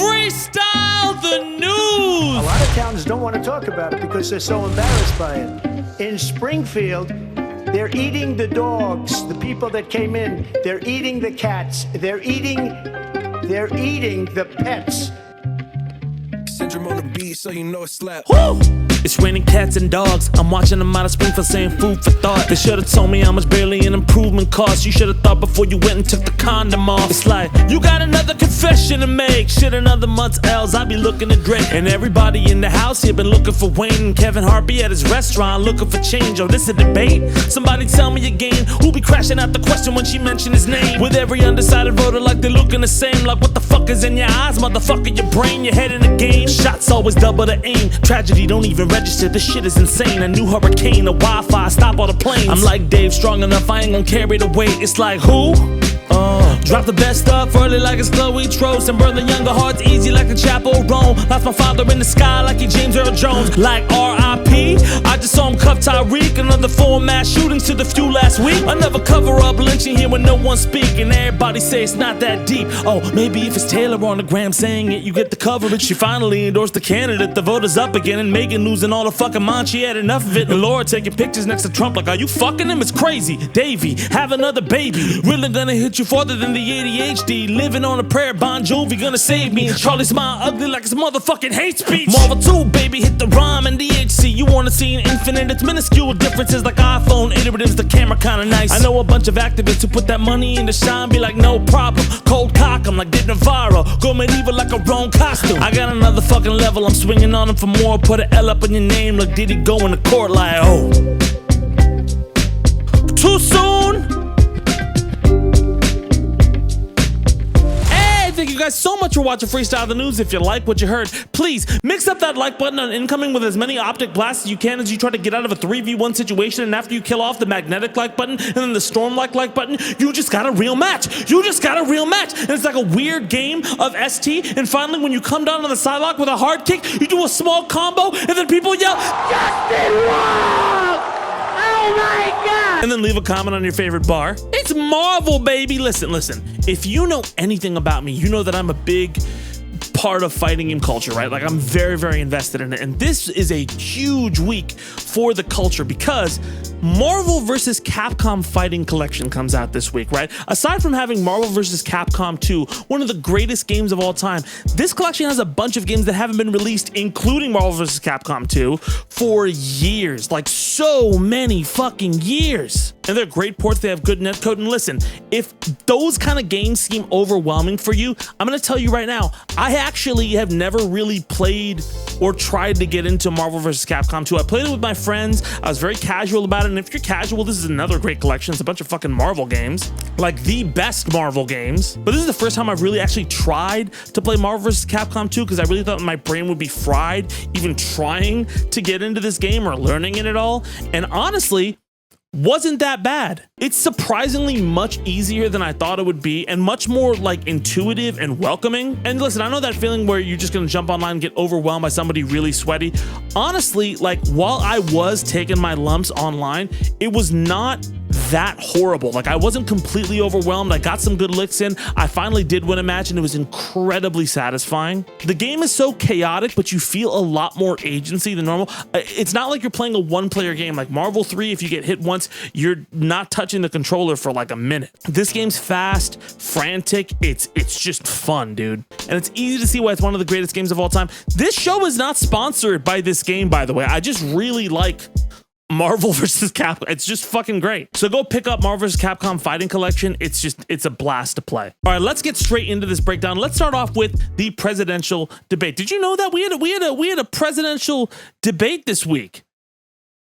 Freestyle the news! A lot of towns don't want to talk about it because they're so embarrassed by it. In Springfield, they're eating the dogs, the people that came in. They're eating the cats. They're eating the pets. Syndrome on the beat, so you know it's slap. Woo! It's raining cats and dogs. I'm watching them out of Springfield saying food for thought. They should have told me how much barely an improvement costs. You should have thought before you went and took the condom off. It's like, you got another confession to make. Shit, another month's L's, I be looking to drink. And everybody in the house here been looking for Wayne and Kevin Hart be at his restaurant looking for change. Oh, this a debate? Somebody tell me again, who be crashing out the question when she mentioned his name? With every undecided voter like they looking the same. Like what the fuck is in your eyes, motherfucker, your brain, your head in the game. Shots always double the aim. Tragedy don't even register, this shit is insane. A new hurricane, a Wi-Fi, stop all the planes. I'm like Dave, strong enough, I ain't gonna carry the weight. It's like who? Drop the best stuff early like it's Chloe Trost and burn the younger hearts easy like a Chaperone. Lost my father in the sky like he James Earl Jones. Like R.I.P. I just saw him cuff Tyreek. Another 4 mass shootings to the few last week. Another cover-up lynching here when no one's speaking. Everybody say it's not that deep. Oh, maybe if it's Taylor on the gram saying it, you get the coverage. She finally endorsed the candidate. The voters up again and Megan losing all the fucking mind. She had enough of it. And Laura taking pictures next to Trump like, are you fucking him? It's crazy. Davey, have another baby. Really gonna hit you farther than the ADHD. Living on a prayer, Bon Jovi gonna save me. Charlie smile ugly like it's motherfucking hate speech. Marvel 2, baby, hit the rhyme and DHC. You wanna see an infinite, it's minuscule differences like iPhone iteratives, the camera kinda nice. I know a bunch of activists who put that money into shine, be like, no problem. Cold cock, I'm like Did Navarro. Go medieval like a wrong costume. I got another fucking level, I'm swinging on him for more. Put an L up in your name, like did he go in the court like, oh. Too soon? Thank you guys so much for watching Freestyle the News. If you like what you heard, please mix up that like button on incoming with as many optic blasts as you can as you try to get out of a 3v1 situation. And after you kill off the magnetic like button and then the storm like button, you just got a real match. You just got a real match. And it's like a weird game of ST. And finally, when you come down on the side lock with a hard kick, you do a small combo and then people yell, Justin Wong! Oh my God! And then leave a comment on your favorite bar. It's Marvel, baby. Listen. If you know anything about me, you know that I'm a big part of fighting game culture, right? Like I'm very, very invested in it. And this is a huge week for the culture because Marvel vs. Capcom Fighting Collection comes out this week, right? Aside from having Marvel vs. Capcom 2, one of the greatest games of all time, this collection has a bunch of games that haven't been released, including Marvel vs. Capcom 2, for years. Like so many fucking years. And they're great ports, they have good netcode. And listen, if those kind of games seem overwhelming for you, I'm gonna tell you right now, I actually have never really played or tried to get into Marvel vs. Capcom 2. I played it with my friends, I was very casual about it. And if you're casual, this is another great collection. It's a bunch of fucking Marvel games, like the best Marvel games. But this is the first time I've really actually tried to play Marvel vs. Capcom 2 because I really thought my brain would be fried even trying to get into this game or learning it at all. And honestly, wasn't that bad. It's surprisingly much easier than I thought it would be and much more like intuitive and welcoming. And listen, I know that feeling where you're just gonna jump online and get overwhelmed by somebody really sweaty. Honestly, like while I was taking my lumps online, it was not that horrible. Like I wasn't completely overwhelmed. I got some good licks in. I finally did win a match and it was incredibly satisfying. The game is so chaotic, but you feel a lot more agency than normal. It's not like you're playing a one-player game like Marvel 3. If you get hit once, you're not touching the controller for like a minute. This game's fast, frantic. It's just fun, dude. And it's easy to see why it's one of the greatest games of all time. This show is not sponsored by this game, by the way. I just really like Marvel vs. Capcom. It's just fucking great. So go pick up Marvel vs. Capcom Fighting Collection. It's a blast to play. All right, let's get straight into this breakdown. Let's start off with the presidential debate. Did you know that we had a presidential debate this week?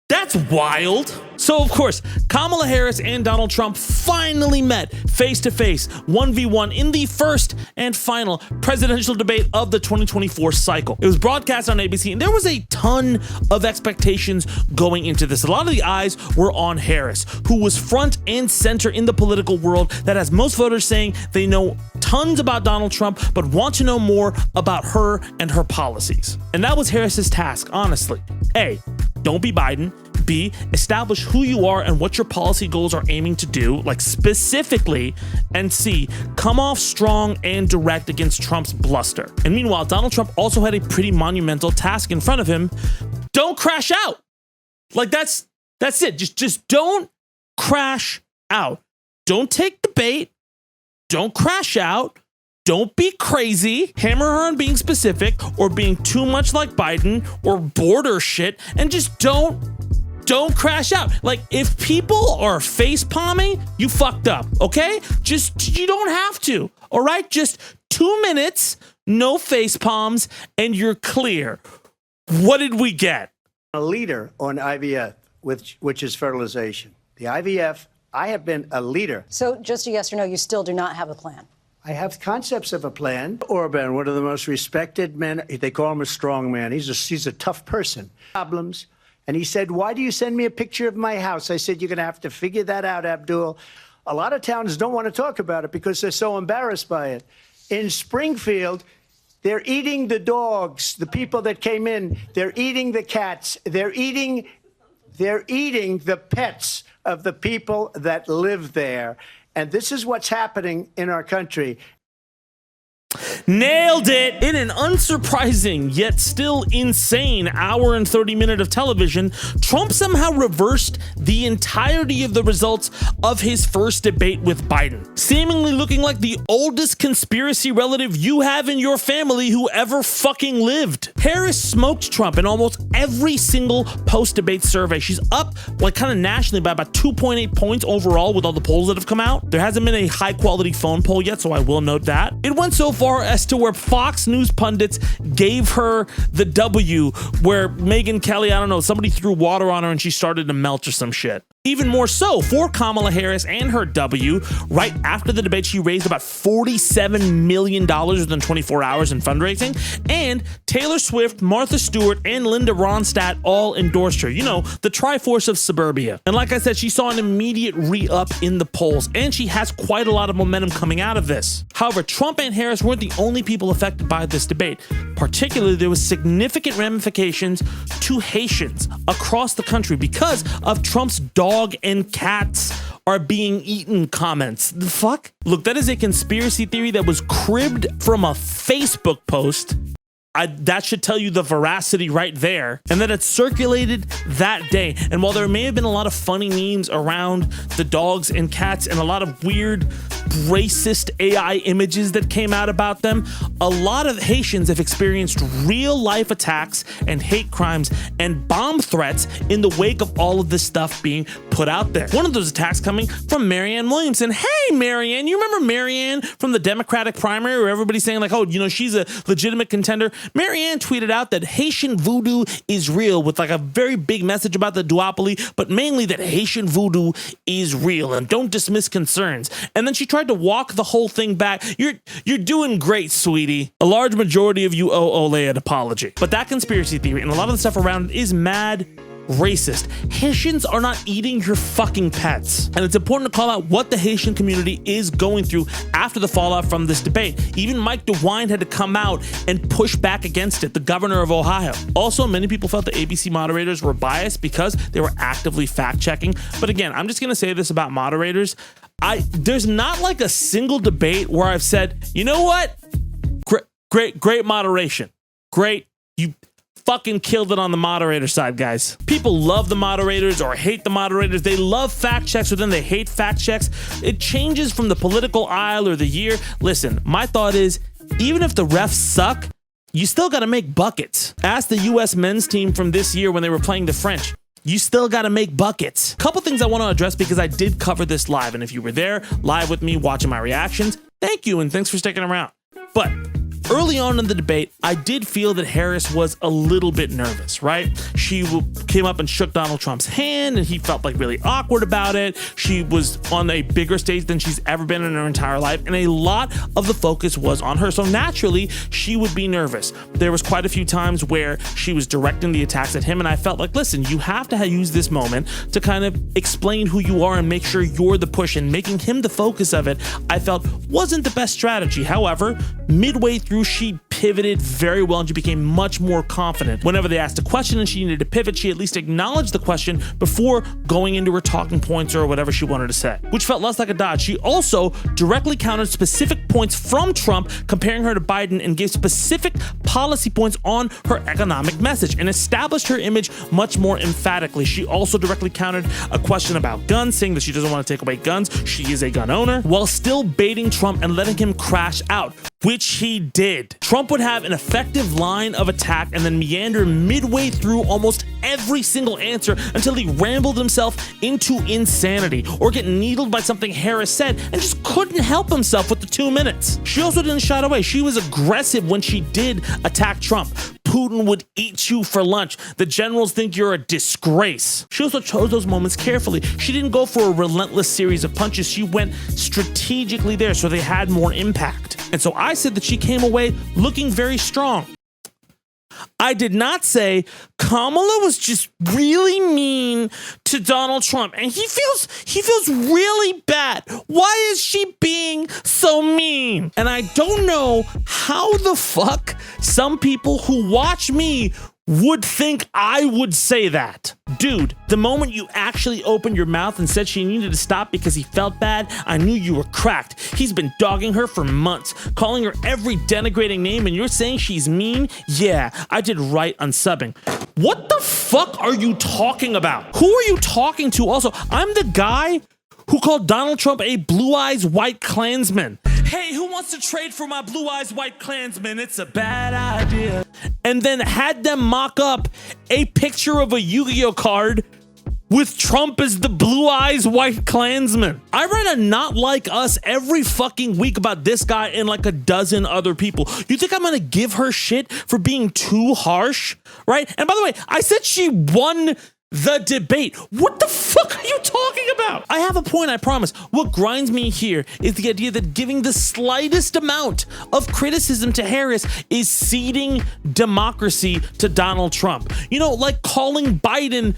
That's wild. So of course, Kamala Harris and Donald Trump finally met face to face 1v1 in the first and final presidential debate of the 2024 cycle. It was broadcast on ABC and there was a ton of expectations going into this. A lot of the eyes were on Harris, who was front and center in the political world that has most voters saying they know tons about Donald Trump but want to know more about her and her policies. And that was Harris's task, honestly. A, don't be Biden. B, establish who you are and what your policy goals are aiming to do, like specifically. And C, come off strong and direct against Trump's bluster. And meanwhile, Donald Trump also had a pretty monumental task in front of him. Don't crash out. Like that's it. Just don't crash out. Don't take the bait. Don't crash out. Don't be crazy. Hammer her on being specific or being too much like Biden or border shit, and just don't crash out. Like, if people are face palming, you fucked up, okay? You don't have to, all right? Just 2 minutes, no face palms, and you're clear. What did we get? A leader on IVF, which is fertilization. The IVF, I have been a leader. So just a yes or no, you still do not have a plan? I have concepts of a plan. Orban, one of the most respected men, they call him a strong man. He's a tough person. Problems. And he said, why do you send me a picture of my house? I said, you're going to have to figure that out, Abdul. A lot of towns don't want to talk about it because they're so embarrassed by it. In Springfield, they're eating the dogs, the people that came in. They're eating the cats. They're eating the pets of the people that live there. And this is what's happening in our country. Nailed it! In an unsurprising yet still insane hour and 30 minutes of television, Trump somehow reversed the entirety of the results of his first debate with Biden, seemingly looking like the oldest conspiracy relative you have in your family who ever fucking lived. Harris smoked Trump in almost every single post-debate survey. She's up, like, kind of nationally by about 2.8 points overall with all the polls that have come out. There hasn't been a high-quality phone poll yet, so I will note that. It went so far as to where Fox News pundits gave her the W, where Megyn Kelly, I don't know, somebody threw water on her and she started to melt or some shit. Even more so, for Kamala Harris and her W, right after the debate, she raised about $47 million within 24 hours in fundraising, and Taylor Swift, Martha Stewart, and Linda Ronstadt all endorsed her. You know, the Triforce of suburbia. And like I said, she saw an immediate re-up in the polls, and she has quite a lot of momentum coming out of this. However, Trump and Harris weren't the only people affected by this debate. Particularly, there was significant ramifications to Haitians across the country because of Trump's dog and cats are being eaten comments. The fuck? Look, that is a conspiracy theory that was cribbed from a Facebook post. That should tell you the veracity right there, and that it circulated that day. And while there may have been a lot of funny memes around the dogs and cats and a lot of weird racist AI images that came out about them, a lot of Haitians have experienced real life attacks and hate crimes and bomb threats in the wake of all of this stuff being put out there. One of those attacks coming from Marianne Williamson. Hey, Marianne, you remember Marianne from the Democratic primary where everybody's saying like, oh, you know, she's a legitimate contender? Marianne tweeted out that Haitian voodoo is real with like a very big message about the duopoly, but mainly that Haitian voodoo is real and don't dismiss concerns. And then she tried to walk the whole thing back. You're doing great, sweetie. A large majority of you owe Olay an apology. But that conspiracy theory and a lot of the stuff around it is mad racist. Haitians are not eating your fucking pets. And it's important to call out what the Haitian community is going through after the fallout from this debate. Even Mike DeWine had to come out and push back against it, the governor of Ohio. Also, many people felt the ABC moderators were biased because they were actively fact-checking. But again, I'm just gonna say this about moderators. There's not like a single debate where I've said, you know what? Great moderation. Great. You fucking killed it on the moderator side, guys. People love the moderators or hate the moderators. They love fact checks, or then they hate fact checks. It changes from the political aisle or the year. Listen, my thought is, even if the refs suck, you still got to make buckets. Ask the U.S. men's team from this year when they were playing the French. You still got to make buckets. Couple things I want to address because I did cover this live, and if you were there live with me watching my reactions, thank you and thanks for sticking around. But early on in the debate, I did feel that Harris was a little bit nervous, right? She came up and shook Donald Trump's hand, and he felt like really awkward about it. She was on a bigger stage than she's ever been in her entire life, and a lot of the focus was on her. So naturally, she would be nervous. There was quite a few times where she was directing the attacks at him, and I felt like, listen, you have to use this moment to kind of explain who you are and make sure you're the push, and making him the focus of it, I felt wasn't the best strategy. However, midway through, she pivoted very well and she became much more confident. Whenever they asked a question and she needed to pivot, she at least acknowledged the question before going into her talking points or whatever she wanted to say, which felt less like a dodge. She also directly countered specific points from Trump, comparing her to Biden, and gave specific policy points on her economic message and established her image much more emphatically. She also directly countered a question about guns, saying that she doesn't want to take away guns. She is a gun owner, while still baiting Trump and letting him crash out, which he did. Trump would have an effective line of attack and then meander midway through almost every single answer until he rambled himself into insanity or get needled by something Harris said and just couldn't help himself with the 2 minutes. She also didn't shy away. She was aggressive when she did attack Trump. Putin would eat you for lunch. The generals think you're a disgrace. She also chose those moments carefully. She didn't go for a relentless series of punches. She went strategically there so they had more impact. And so I said that she came away looking very strong. I did not say Kamala was just really mean to Donald Trump and he feels really bad. Why is she being so mean? And I don't know how the fuck some people who watch me would think I would say that. Dude, the moment you actually opened your mouth and said she needed to stop because he felt bad, I knew you were cracked. He's been dogging her for months, calling her every denigrating name, and you're saying she's mean? Yeah, I did right unsubbing. What the fuck are you talking about? Who are you talking to? Also, I'm the guy who called Donald Trump a blue-eyes white Klansman. Hey, who wants to trade for my blue-eyes white Klansman? It's a bad idea. And then had them mock up a picture of a Yu-Gi-Oh card with Trump as the blue-eyes white Klansman. I write a Not Like Us every fucking week about this guy and like a dozen other people. You think I'm gonna give her shit for being too harsh, right? And by the way, I said she won the debate. What the fuck are you talking about? I have a point, I promise. What grinds me here is the idea that giving the slightest amount of criticism to Harris is ceding democracy to Donald Trump. You know, like calling Biden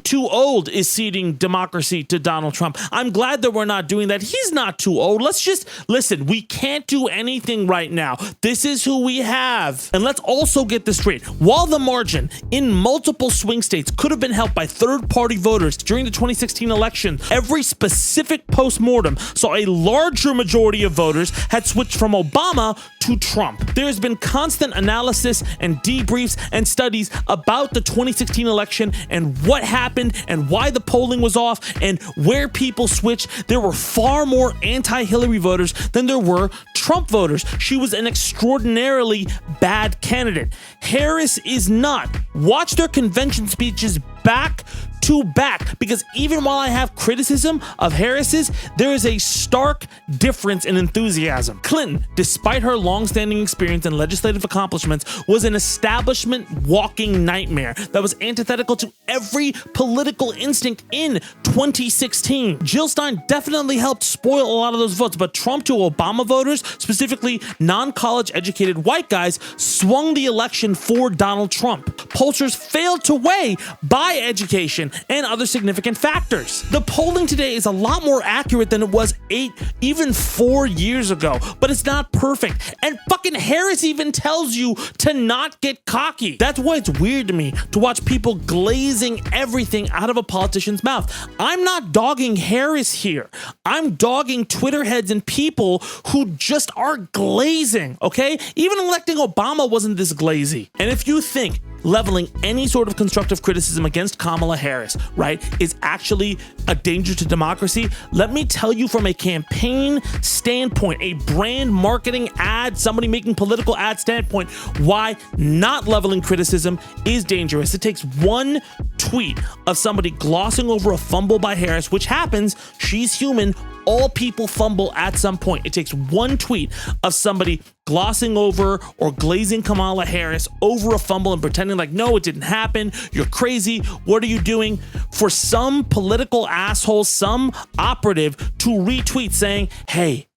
too old is ceding democracy to Donald Trump. I'm glad that we're not doing that. He's not too old. Let's just listen. We can't do anything right now. This is who we have. And let's also get this straight. While the margin in multiple swing states could have been helped by third-party voters during the 2016 election, every specific post-mortem saw a larger majority of voters had switched from Obama to Trump. There has been constant analysis and debriefs and studies about the 2016 election and what happened and why the polling was off and where people switched. There were far more anti-Hillary voters than there were Trump voters. She was an extraordinarily bad candidate. Harris is not. Watch their convention speeches back to back, because even while I have criticism of Harris's, there is a stark difference in enthusiasm. Clinton, despite her long-standing experience and legislative accomplishments, was an establishment walking nightmare that was antithetical to every political instinct in 2016. Jill Stein definitely helped spoil a lot of those votes, but Trump to Obama voters, specifically non-college educated white guys, swung the election for Donald Trump. Pollsters failed to weigh by education and other significant factors. The polling today is a lot more accurate than it was 8, even 4 years ago, but it's not perfect. And fucking Harris even tells you to not get cocky. That's why it's weird to me to watch people glazing everything out of a politician's mouth. I'm not dogging Harris here. I'm dogging Twitter heads and people who just are glazing, okay? Even electing Obama wasn't this glazy. And if you think leveling any sort of constructive criticism against Kamala Harris, right, is actually a danger to democracy, let me tell you from a campaign standpoint, a brand marketing ad, somebody making political ad standpoint, why not leveling criticism is dangerous. It takes one tweet of somebody glossing over a fumble by Harris, which happens, she's human, all people fumble at some point. It takes one tweet of somebody glossing over or glazing Kamala Harris over a fumble and pretending like, no, it didn't happen. You're crazy. What are you doing? For some political asshole, some operative to retweet saying, hey,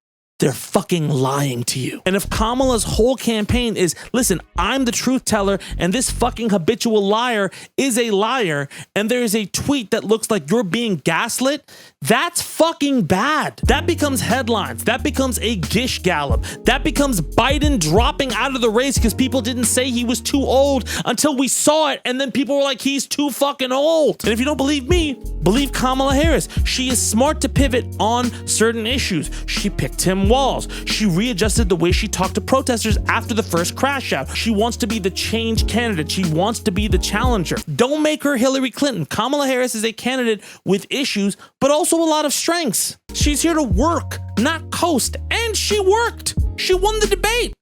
they're fucking lying to you. And if Kamala's whole campaign is, listen, I'm the truth teller and this fucking habitual liar is a liar, and there is a tweet that looks like you're being gaslit, that's fucking bad. That becomes headlines. That becomes a Gish Gallop. That becomes Biden dropping out of the race because people didn't say he was too old until we saw it, and then people were like, he's too fucking old. And if you don't believe me, believe Kamala Harris. She is smart to pivot on certain issues. She picked Tim Walz. She readjusted the way she talked to protesters after the first crash out. She wants to be the change candidate. She wants to be the challenger. Don't make her Hillary Clinton. Kamala Harris is a candidate with issues, but also a lot of strengths. She's here to work, not coast. And she worked. She won the debate.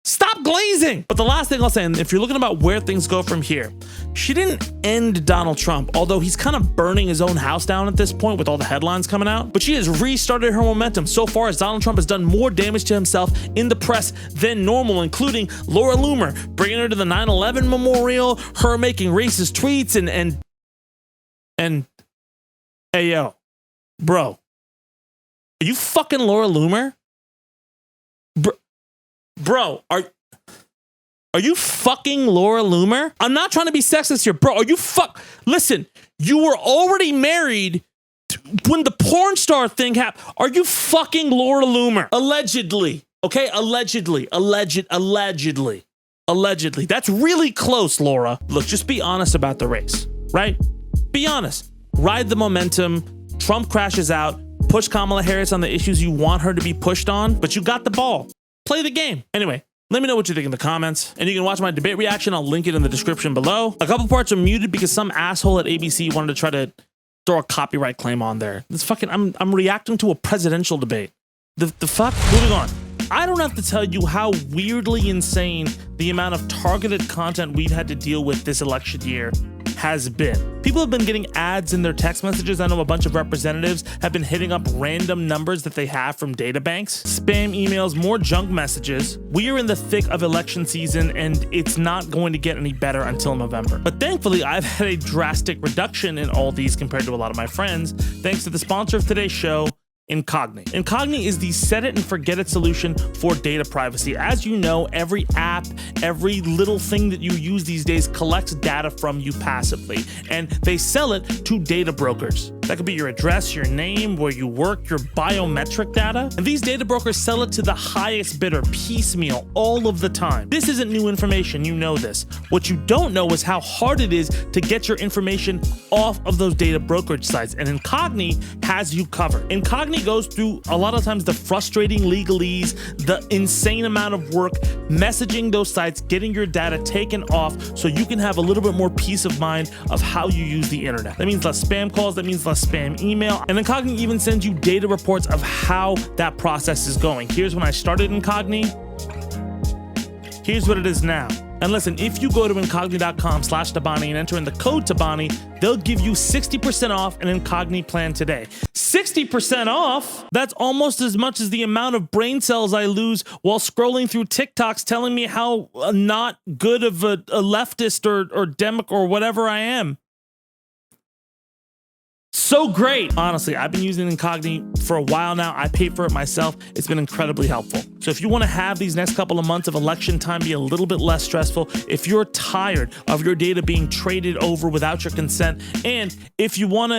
Stop glazing. But the last thing I'll say, and if you're looking about where things go from here, she didn't end Donald Trump, although he's kind of burning his own house down at this point with all the headlines coming out. But she has restarted her momentum so far as Donald Trump has done more damage to himself in the press than normal, including Laura Loomer bringing her to the 9/11 memorial, her making racist tweets, and hey yo, bro, are you fucking Laura Loomer? Bro, are you fucking Laura Loomer? I'm not trying to be sexist here, bro. Are you Listen, you were already married when the porn star thing happened. Are you fucking Laura Loomer? Allegedly, okay? Allegedly. That's really close, Laura. Look, just be honest about the race, right? Be honest. Ride the momentum. Trump crashes out. Push Kamala Harris on the issues you want her to be pushed on, but you got the ball. Play the game. Anyway, let me know what you think in the comments, and you can watch my debate reaction. I'll link it in the description below. A couple parts are muted because some asshole at ABC wanted to try to throw a copyright claim on there. It's fucking, I'm reacting to a presidential debate. The fuck? Moving on. I don't have to tell you how weirdly insane the amount of targeted content we've had to deal with this election year has been. People have been getting ads in their text messages. I know a bunch of representatives have been hitting up random numbers that they have from data banks, spam emails, more junk messages. We are in the thick of election season, and it's not going to get any better until November. But thankfully, I've had a drastic reduction in all these compared to a lot of my friends, thanks to the sponsor of today's show, Incogni. Incogni is the set it and forget it solution for data privacy. As you know, every app, every little thing that you use these days collects data from you passively, and they sell it to data brokers. That could be your address, your name, where you work, your biometric data. And these data brokers sell it to the highest bidder piecemeal all of the time. This isn't new information, you know this. What you don't know is how hard it is to get your information off of those data brokerage sites, and Incogni has you covered. Incogni goes through a lot of times the frustrating legalese, the insane amount of work messaging those sites, getting your data taken off so you can have a little bit more peace of mind of how you use the internet. That means less spam calls, that means less spam email, and Incogni even sends you data reports of how that process is going. Here's when I started Incogni. Here's what it is now. And listen, if you go to incogni.com/Tabani and enter in the code Tabani, they'll give you 60% off an Incogni plan today. 60% off? That's almost as much as the amount of brain cells I lose while scrolling through TikToks telling me how not good of a leftist or demic or whatever I am. So great. Honestly, I've been using Incogni for a while now. I paid for it myself. It's been incredibly helpful. So if you want to have these next couple of months of election time be a little bit less stressful, if you're tired of your data being traded over without your consent, and if you want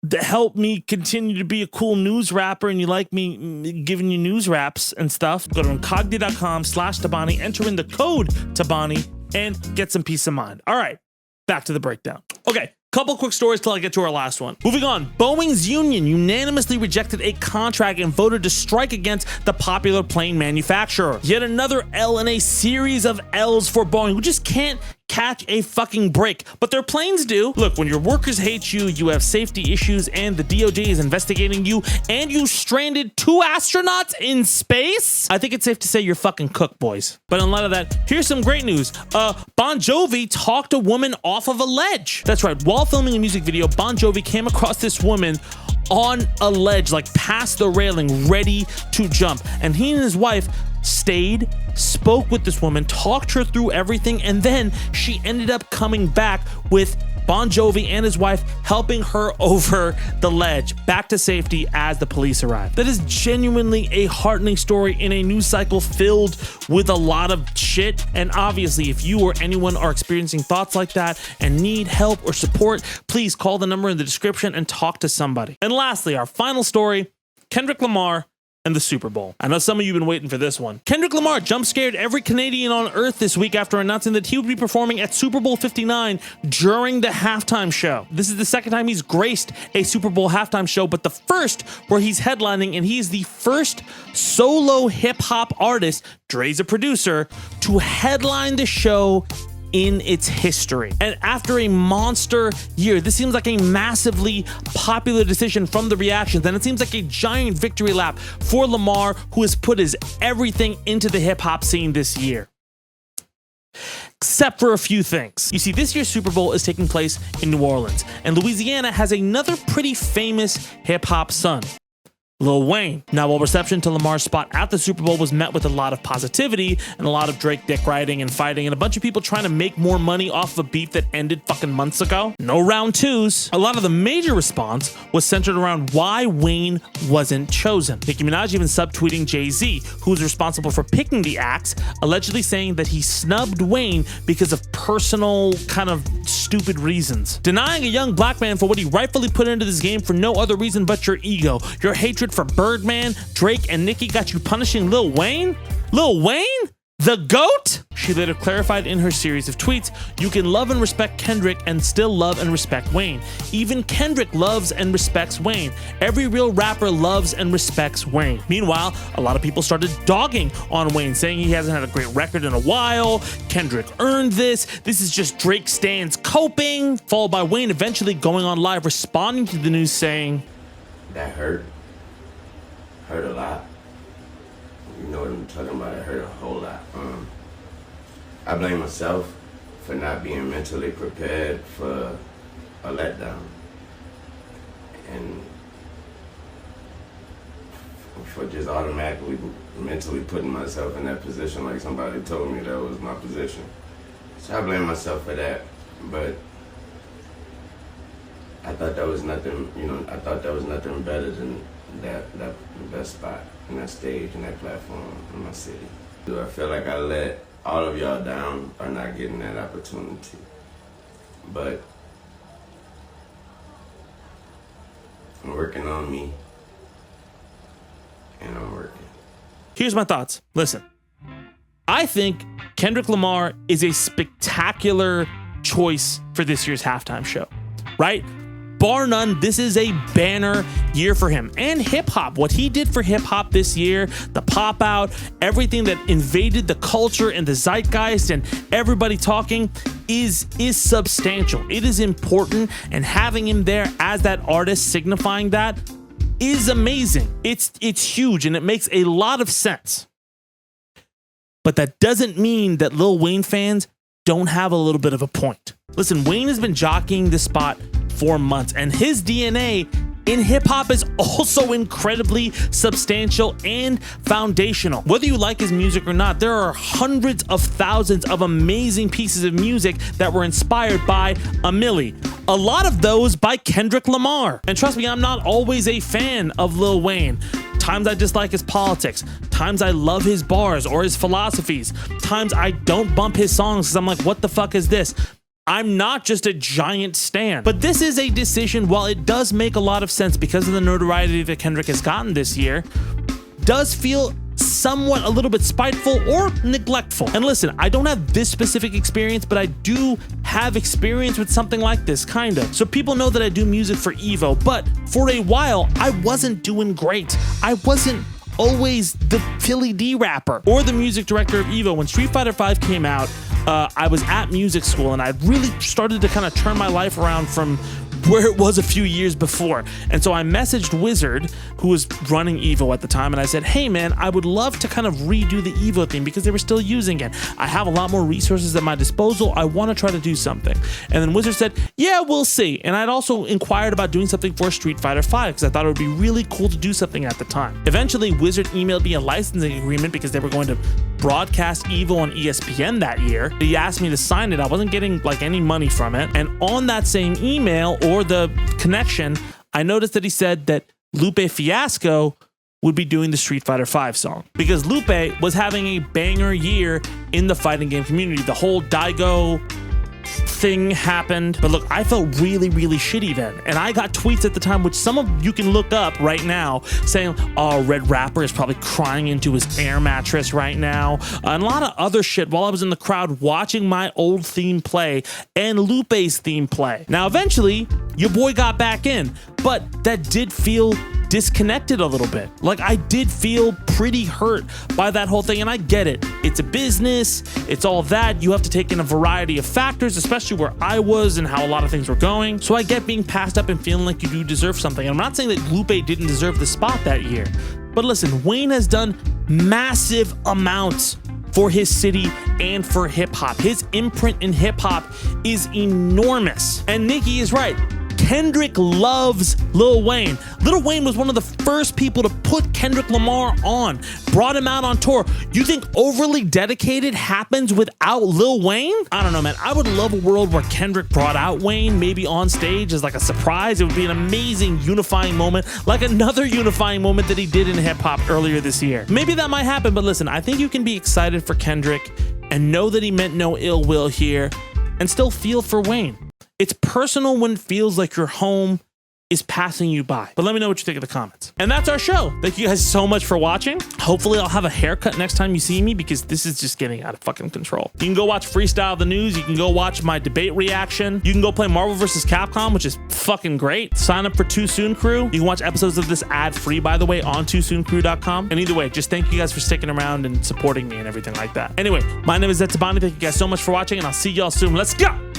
to help me continue to be a cool news rapper and you like me giving you news raps and stuff, go to incogni.com/Tabani, enter in the code Tabani, and get some peace of mind. All right, back to the breakdown. Okay. Couple quick stories till I get to our last one. Moving on, Boeing's union unanimously rejected a contract and voted to strike against the popular plane manufacturer. Yet another L in a series of L's for Boeing, who just can't catch a fucking break, but their planes do. Look, when your workers hate you, you have safety issues, and the DOJ is investigating you, and you stranded 2 astronauts in space, I think it's safe to say you're fucking cooked, boys. But in light of that, here's some great news. Bon Jovi talked a woman off of a ledge. That's right, while filming a music video, Bon Jovi came across this woman on a ledge, like past the railing, ready to jump. And he and his wife stayed, spoke with this woman, talked her through everything, and then she ended up coming back with Bon Jovi and his wife helping her over the ledge back to safety as the police arrive. That is genuinely a heartening story in a news cycle filled with a lot of shit. And obviously, if you or anyone are experiencing thoughts like that and need help or support, please call the number in the description and talk to somebody. And lastly, our final story, Kendrick Lamar and the Super Bowl. I know some of you have been waiting for this one. Kendrick Lamar jump scared every Canadian on earth this week after announcing that he would be performing at Super Bowl 59 during the halftime show. This is the second time he's graced a Super Bowl halftime show, but the first where he's headlining, and he's the first solo hip-hop artist, Dre's a producer, to headline the show in its history. And after a monster year, this seems like a massively popular decision from the reactions, and it seems like a giant victory lap for Lamar, who has put his everything into the hip-hop scene this year. Except for a few things. You see, this year's Super Bowl is taking place in New Orleans, and Louisiana has another pretty famous hip-hop son, Lil Wayne. Now, while reception to Lamar's spot at the Super Bowl was met with a lot of positivity and a lot of Drake dick riding and fighting and a bunch of people trying to make more money off of a beef that ended fucking months ago, no round twos, a lot of the major response was centered around why Wayne wasn't chosen. Nicki Minaj even subtweeting Jay-Z, who's responsible for picking the acts, allegedly saying that he snubbed Wayne because of personal kind of stupid reasons. Denying a young black man for what he rightfully put into this game for no other reason but your ego, your hatred for Birdman, Drake, and Nicki got you punishing Lil Wayne? Lil Wayne? The GOAT? She later clarified in her series of tweets, you can love and respect Kendrick and still love and respect Wayne. Even Kendrick loves and respects Wayne. Every real rapper loves and respects Wayne. Meanwhile, a lot of people started dogging on Wayne, saying he hasn't had a great record in a while. Kendrick earned this. This is just Drake stans coping. Followed by Wayne eventually going on live responding to the news saying, that hurt a lot. You know what I'm talking about? It hurt a whole lot. I blame myself for not being mentally prepared for a letdown, and for just automatically mentally putting myself in that position like somebody told me that was my position. So I blame myself for that, but I thought that was nothing, you know, I thought that was nothing better than that spot and that stage and that platform in my city. Do I feel like I let all of y'all down by not getting that opportunity? But I'm working on me, and I'm working. Here's my thoughts. Listen, I think Kendrick Lamar is a spectacular choice for this year's halftime show, right? Bar none, this is a banner year for him and hip hop. What he did for hip hop this year, the pop out, everything that invaded the culture and the zeitgeist and everybody talking is substantial. It is important, and having him there as that artist signifying that is amazing. It's huge, and it makes a lot of sense. But that doesn't mean that Lil Wayne fans don't have a little bit of a point. Listen, Wayne has been jockeying this spot for months, and his DNA in hip-hop is also incredibly substantial and foundational. Whether you like his music or not, there are hundreds of thousands of amazing pieces of music that were inspired by a Milli. A lot of those by Kendrick Lamar. And trust me, I'm not always a fan of Lil Wayne. Times I dislike his politics. Times I love his bars or his philosophies. Times I don't bump his songs because I'm like, what the fuck is this? I'm not just a giant stan. But this is a decision, while it does make a lot of sense because of the notoriety that Kendrick has gotten this year, does feel somewhat a little bit spiteful or neglectful. And listen, I don't have this specific experience, but I do have experience with something like this, kind of. So people know that I do music for Evo, but for a while, I wasn't doing great. I wasn't always the Philly D rapper or the music director of Evo. When Street Fighter V came out, I was at music school, and I really started to kind of turn my life around from where it was a few years before. And so I messaged Wizard, who was running Evo at the time, and I said, hey man, I would love to kind of redo the Evo theme because they were still using it. I have a lot more resources at my disposal. I want to try to do something. And then Wizard said, yeah, we'll see. And I'd also inquired about doing something for Street Fighter V because I thought it would be really cool to do something at the time. Eventually, Wizard emailed me a licensing agreement because they were going to broadcast Evo on ESPN that year. He asked me to sign it. I wasn't getting like any money from it. And on that same email or the connection, I noticed that he said that Lupe Fiasco would be doing the Street Fighter V song, because Lupe was having a banger year in the fighting game community. The whole Daigo thing happened, but look, I felt really, really shitty then, and I got tweets at the time, which some of you can look up right now, saying, oh, Red Rapper is probably crying into his air mattress right now, and a lot of other shit while I was in the crowd watching my old theme play and Lupe's theme play. Now, eventually, your boy got back in, but that did feel disconnected a little bit. Like, I did feel pretty hurt by that whole thing, and I get it. It's a business, it's all that. You have to take in a variety of factors, especially where I was and how a lot of things were going. So I get being passed up and feeling like you do deserve something. And I'm not saying that Lupe didn't deserve the spot that year, but listen, Wayne has done massive amounts for his city and for hip hop. His imprint in hip hop is enormous. And Nikki is right. Kendrick loves Lil Wayne. Lil Wayne was one of the first people to put Kendrick Lamar on, brought him out on tour. You think Overly Dedicated happens without Lil Wayne? I don't know, man. I would love a world where Kendrick brought out Wayne, maybe on stage as like a surprise. It would be an amazing unifying moment, like another unifying moment that he did in hip hop earlier this year. Maybe that might happen, but listen, I think you can be excited for Kendrick and know that he meant no ill will here and still feel for Wayne. It's personal when it feels like your home is passing you by. But let me know what you think in the comments. And that's our show. Thank you guys so much for watching. Hopefully I'll have a haircut next time you see me, because this is just getting out of fucking control. You can go watch Freestyle the News. You can go watch my debate reaction. You can go play Marvel vs. Capcom, which is fucking great. Sign up for Too Soon Crew. You can watch episodes of this ad-free, by the way, on TooSoonCrew.com. And either way, just thank you guys for sticking around and supporting me and everything like that. Anyway, my name is Tabani. Thank you guys so much for watching, and I'll see y'all soon. Let's go!